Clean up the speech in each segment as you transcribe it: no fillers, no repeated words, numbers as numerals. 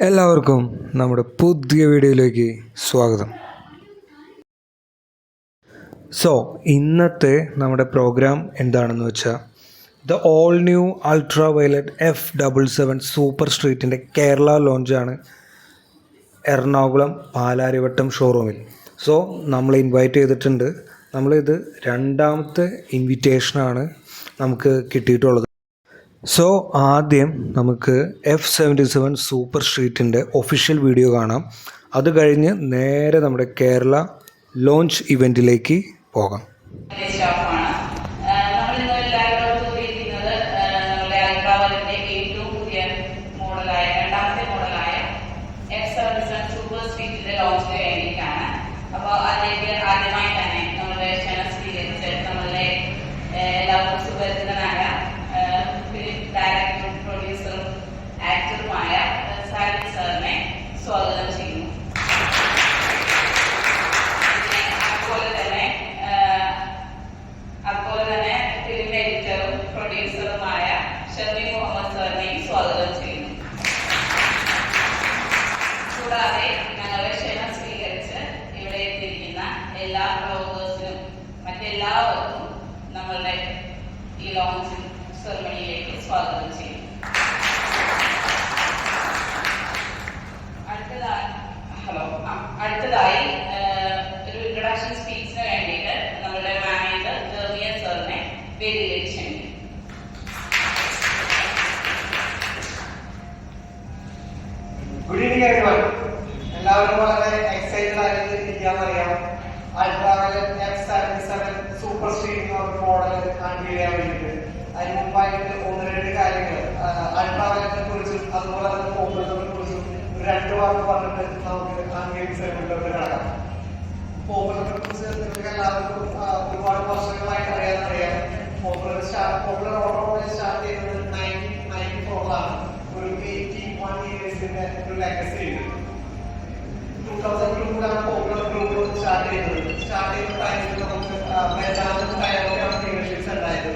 എല്ലാവർക്കും നമ്മുടെ പുതിയ വീഡിയോയിലേക്ക് സ്വാഗതം. ഇന്നത്തെ നമ്മുടെ പ്രോഗ്രാം എന്താണെന്ന് വെച്ചാൽ the all new ultra violet F77 super സ്ട്രീറ്റിൻ്റെ കേരള ലോഞ്ചാണ് എറണാകുളം പാലാരിവട്ടം ഷോറൂമിൽ. നമ്മൾ ഇൻവൈറ്റ് ചെയ്തിട്ടുണ്ട്. നമ്മളിത് രണ്ടാമത്തെ ഇൻവിറ്റേഷനാണ് നമുക്ക് കിട്ടിയിട്ടുള്ളത്. ആദ്യം നമുക്ക് F77 സൂപ്പർ സ്ട്രീറ്റിൻ്റെ ഒഫീഷ്യൽ വീഡിയോ കാണാം. അത് കഴിഞ്ഞ് നേരെ നമ്മുടെ കേരള ലോഞ്ച് ഇവൻറ്റിലേക്ക് പോകാം. എല്ലാവർക്കും നമ്മളുടെ ഈ ലോഞ്ച് സെറമണിയിലേക്ക് സ്വാഗതം ചെയ്യും. അടുത്തതായി ഒരു ഇൻട്രൊഡക്ഷൻ സ്പീച്ചിന് വേണ്ടിയിട്ട് നമ്മുടെ മാനേജർ ജെർമിയൻ സാറിനെ വേദിയിലേക്ക് ക്ഷണിക്കും. Good evening everyone. എല്ലാവരും വളരെ എക്സൈറ്റഡ് ആയിട്ട് ഇരിക്കാന്നറിയാം. Ultra violet F77 super street model unveil ചെയ്യാൻ വേണ്ടിയിട്ട് അതിന് മുമ്പായിട്ട് ഒന്ന് രണ്ട് കാര്യങ്ങൾ അൾട്രാ വയലറ്റിനെ കുറിച്ചും അതുപോലെ തന്നെ പോപ്പുലറിനെ കുറിച്ചും രണ്ട് വാക്ക് പറഞ്ഞിട്ട് നമുക്ക് അൺവീലിംഗ് സെറമണിയിലോട്ട് കിടക്കാം. പോപ്പുലറിനെ കുറിച്ച് നിങ്ങൾക്ക് എല്ലാവർക്കും ഒരുപാട് വർഷങ്ങളായിട്ട് അറിയാം. പോപ്പുലർ ഓട്ടോമൊബൈൽ സ്റ്റാർട്ട് ചെയ്യുന്നത് 1994 ഒരു 81 ഇയേഴ്സിന്റെ ഒരു ലെഗസി ഉണ്ട്. 2002 പോപ്പുലർ ഗ്രൂപ്പ് സ്റ്റാർട്ട് ചെയ്യുന്ന ടൈമിൽ നമുക്ക് ഡീലർഷിപ്സ് ഉണ്ടായത്.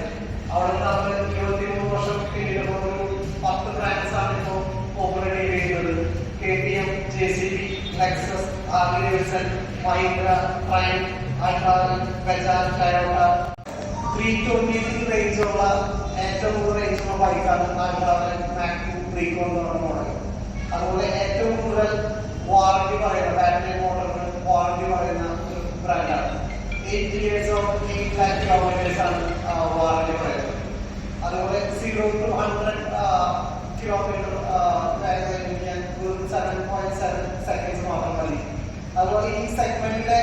അവിടെ നമ്മൾ 23 വർഷം പിന്നീട് ഒരു 10 ബ്രാൻഡ്സ് ആണ് ഇപ്പോൾ പോപ്പുലർ ഡീൽ ചെയ്യുന്നത്. KTM, JCB, Lexus, Harley-Davidson, Mahindra, Triumph, Alpine, Bajaj, Toyota. 320 റേഞ്ചുള്ള ഏറ്റവും കൂടുതൽ റേഞ്ചുള്ള ബൈക്കാണ് മാക് 2 എന്ന് പറഞ്ഞ മോഡൽ. അതുപോലെ ഏറ്റവും കൂടുതൽ വാറണ്ടി പറയുന്ന ബാറ്ററി മോട്ടറിന് വാറണ്ടി പറയുന്ന ഒരു ബ്രാൻഡാണ്. 8 years of 8 lakh kilometers ആണ് വാറണ്ടി പറയുന്നത്. അതുപോലെ 0 to 100 കിലോമീറ്റർ കഴിഞ്ഞാൽ 7.7 സെക്കൻഡ്സ് മാത്രം മതി. അതുപോലെ ഈ സെഗ്മെന്റിലെ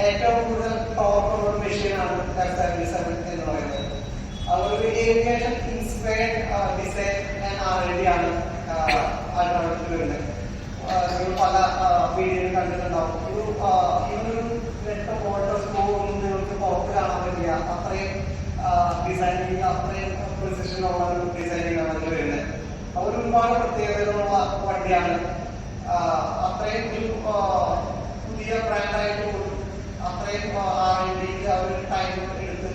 ഏറ്റവും കൂടുതൽ ടോർക്കുള്ള ഒരു മെഷീനാണ് F77 എന്ന് പറയുന്നത്. അതൊരു aviation inspired design and R&D ആണ് അതിനകത്ത് വരുന്നത്. പല വീഡിയോയിൽ കണ്ടിട്ടുണ്ടാവും. ഇവരൊരു 8 മോട്ടോർ സ്ക്രൂ ഒന്നും നിങ്ങൾക്ക് പുറത്ത് കാണാൻ പറ്റില്ല. അത്രയും ഡിസൈനിങ് അത്രയും പ്രിസിഷനുള്ള ഒരു ഡിസൈനിങ് ആണ് അതിൽ വരുന്നത്. അവർ ഒരുപാട് പ്രത്യേകതകളുള്ള വണ്ടിയാണ്. അത്രയും ഒരു പുതിയ ബ്രാൻഡായിട്ട് പോലും അത്രയും R&Dക്ക് അവർ ടൈം എടുത്ത്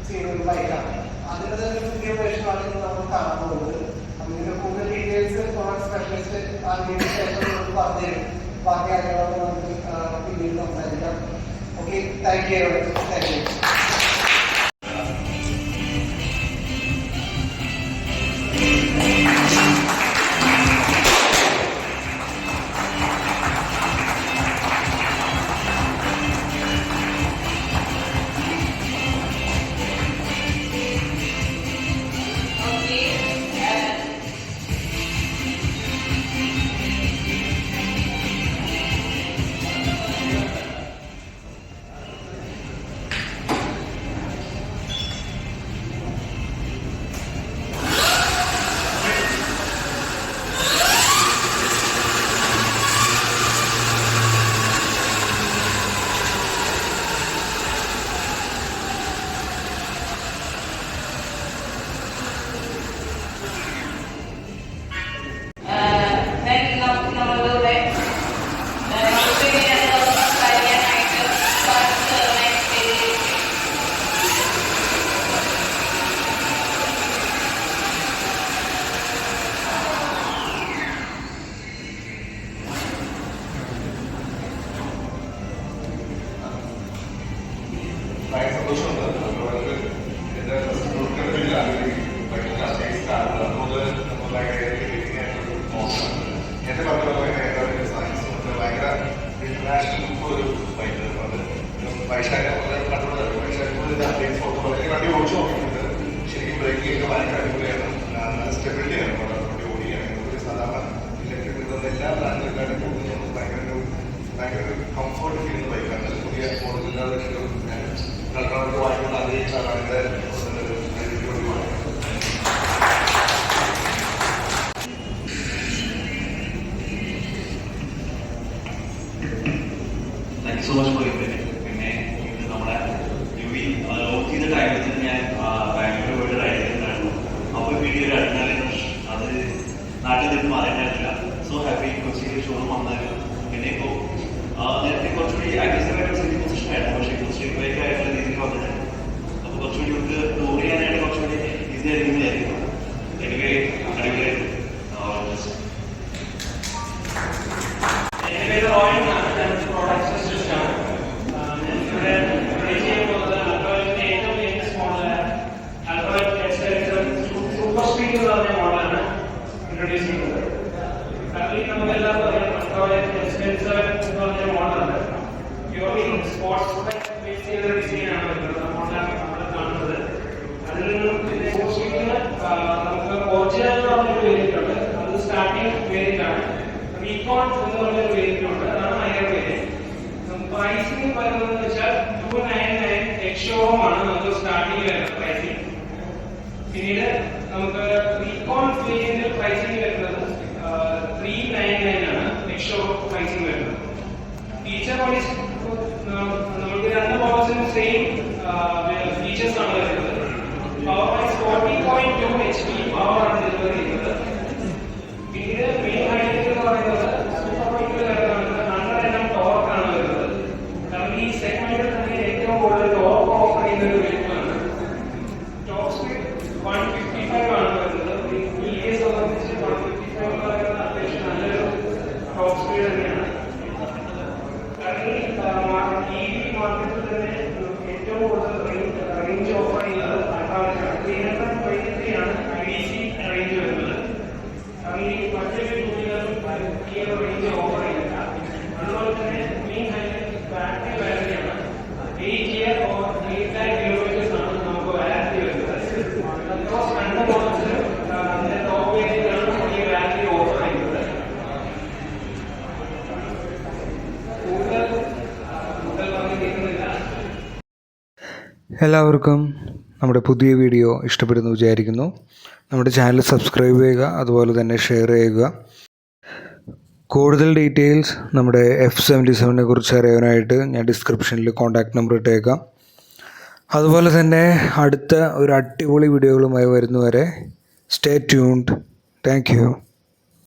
ചെയ്യുന്ന ഒരു ബൈക്കാണ്. അതിൻ്റെ തന്നെ ഒരു പുതിയ വേർഷനാണ് ഇന്ന് നമ്മൾ കാണാൻ പോകുന്നത്. ഇതിന്റെ കൂടുതൽ ഡീറ്റെയിൽസ് പ്രൊഡക്റ്റ് സ്പെഷ്യലിസ്റ്റ് അതിന് ശേഷം പറഞ്ഞു തരും. ബാക്കി കാര്യങ്ങളൊക്കെ നമുക്ക് പിന്നീട് സംസാരിക്കാം. Okay, thank you. വൈശാഖ വണ്ടി ഓടിച്ചു നോക്കിയിട്ടുണ്ട്. ശരിക്കും ബ്രേക്ക് ചെയ്ത് ഭയങ്കര അടിപൊളിയാണ്. നല്ല സ്റ്റെബിലിറ്റിയാണ് വണ്ടി ഓടിയാണ്. സാധാരണ ഇലക്ട്രിക് കിട്ടുന്ന എല്ലാ ബ്രാൻഡിലെക്കാളും കൂടുതൽ ഭയങ്കര ഒരു കംഫർട്ട് ഫീൽ ചെയ്യുന്ന ബൈക്കാണ്. പുതിയ മോഡലില്ലാതെ കൽക്കണക്ക് വാങ്ങിക്കുന്ന അതേ സാധാരണ thank you so much for inviting. പിന്നെ ഇത് നമ്മുടെ യുവി ലോഞ്ച് ചെയ്ത ടൈമിൽ തന്നെ ഞാൻ ബാംഗ്ലൂർ പോയിട്ട് റൈഡ് ചെയ്തിട്ടുണ്ടായിരുന്നു. അപ്പോൾ വീഡിയോ ഒരു അഡ്രിനാലിൻ റഷ് അത് നാട്ടിൽ നിന്ന് മാറിയിട്ടില്ല. സോ ഹാപ്പി കൊച്ചിയിൽ ഷോറൂം വന്നായിരുന്നു. പിന്നെ ഇപ്പോൾ നേരത്തെ കുറച്ചുകൂടി അഗ്രസീവായിട്ട് സിറ്റി പൊസിഷൻ ആയിരുന്നു, പക്ഷേ ഇപ്പോൾ സ്ട്രീറ്റ് ബൈക്ക് ആയിട്ടുള്ള രീതിയിൽ വന്നിട്ടുണ്ട്. അപ്പോൾ കുറച്ചുകൂടി നമുക്ക് ടൂർ ചെയ്യാനായിട്ട് കുറച്ചുകൂടി ഈസി ആയിരിക്കുന്നതായിരിക്കും. എനിവേ അടിപൊളിയായിട്ട് പ്രൈസിംഗ് പറയുന്നത് വെച്ചാൽ 299 എക്സ്ഷോറൂമാണ് നമുക്ക് സ്റ്റാർട്ടിംഗ് വരുന്നത് പ്രൈസിംഗ്. പിന്നീട് നമുക്ക് റീകോൺ വേരിയന്റിൽ പ്രൈസിംഗ് വരുന്നത് 399 ആണ് എക്സ്ഷോറൂം പ്രൈസിംഗ് വരുന്നത്. ഫീച്ചർ വൈസ് നമുക്ക് രണ്ട് മോഡൽസിനും സെയിം ഫീച്ചേഴ്സ് ആണ് വരുന്നത്. പവർ വൈസ് 40.2 HP പവർ ആണ് ഡെലിവറി ചെയ്യുന്നത്. പിന്നീട് മെയിൻ ഹൈലൈറ്റ് എന്ന് പറയുന്നത് സൂപ്പർ ബൈക്കിൽ വരുന്നത് 100 mm ടോർക്കാണ് വരുന്നത്. കാരണം ഈ സെഗ്മെന്റിൽ തന്നെ ഏറ്റവും കൂടുതൽ ടോർക്ക് ഓഫർ ചെയ്യുന്ന ഒരു വെഹിക്കിളാണ്. ടോപ്പ് സ്പീഡ് 155 ആണ് വരുന്നത്. EVയെ സംബന്ധിച്ച് 155 എന്ന് പറയുന്നത് അത്യാവശ്യം നല്ലൊരു ടോപ്പ് സ്പീഡ് തന്നെയാണ്. കാരണം EV മാർക്കറ്റിൽ തന്നെ ഏറ്റവും കൂടുതൽ റേഞ്ച് ഓഫർ ചെയ്യുന്നത് 323 ആണ് IDC റേഞ്ച് വരുന്നത്. കാരണം ഈ മറ്റൊരു ടൂ വീലറും ഈ ഒരു റേഞ്ച് ഓഫർ ചെയ്യുന്നില്ല. അതുപോലെ തന്നെ മെയിൻ ഹൈലൈറ്റ് ബാറ്ററി വാറന്റിയാണ്. 8 year or 8 kilometers ആണ് നമുക്ക് വാറന്റി വരുന്നത്. അക്രോസ് രണ്ട് മോഡൽസിൽ ടോപ്പ് വേരിയന്റിലാണ് ഈ വാറന്റി ഓഫർ ചെയ്യുന്നത്. കൂടുതൽ പറഞ്ഞു കേൾക്കുന്നില്ല. എല്ലാവർക്കും നമ്മുടെ പുതിയ വീഡിയോ ഇഷ്ടപ്പെടുന്നു വിചാരിക്കുന്നു. നമ്മുടെ ചാനൽ സബ്സ്ക്രൈബ് ചെയ്യുക, അതുപോലെ തന്നെ ഷെയർ ചെയ്യുക. കൂടുതൽ ഡീറ്റെയിൽസ് നമ്മുടെ F77 കുറിച്ച് അറിയാനായിട്ട് ഞാൻ ഡിസ്ക്രിപ്ഷനിൽ കോൺടാക്റ്റ് നമ്പർ ഇട്ടേക്കാം. അതുപോലെ തന്നെ അടുത്ത ഒരു അടിപൊളി വീഡിയോകളുമായി വരുന്നവരെ സ്റ്റേ ട്യൂൺഡ്. Thank you.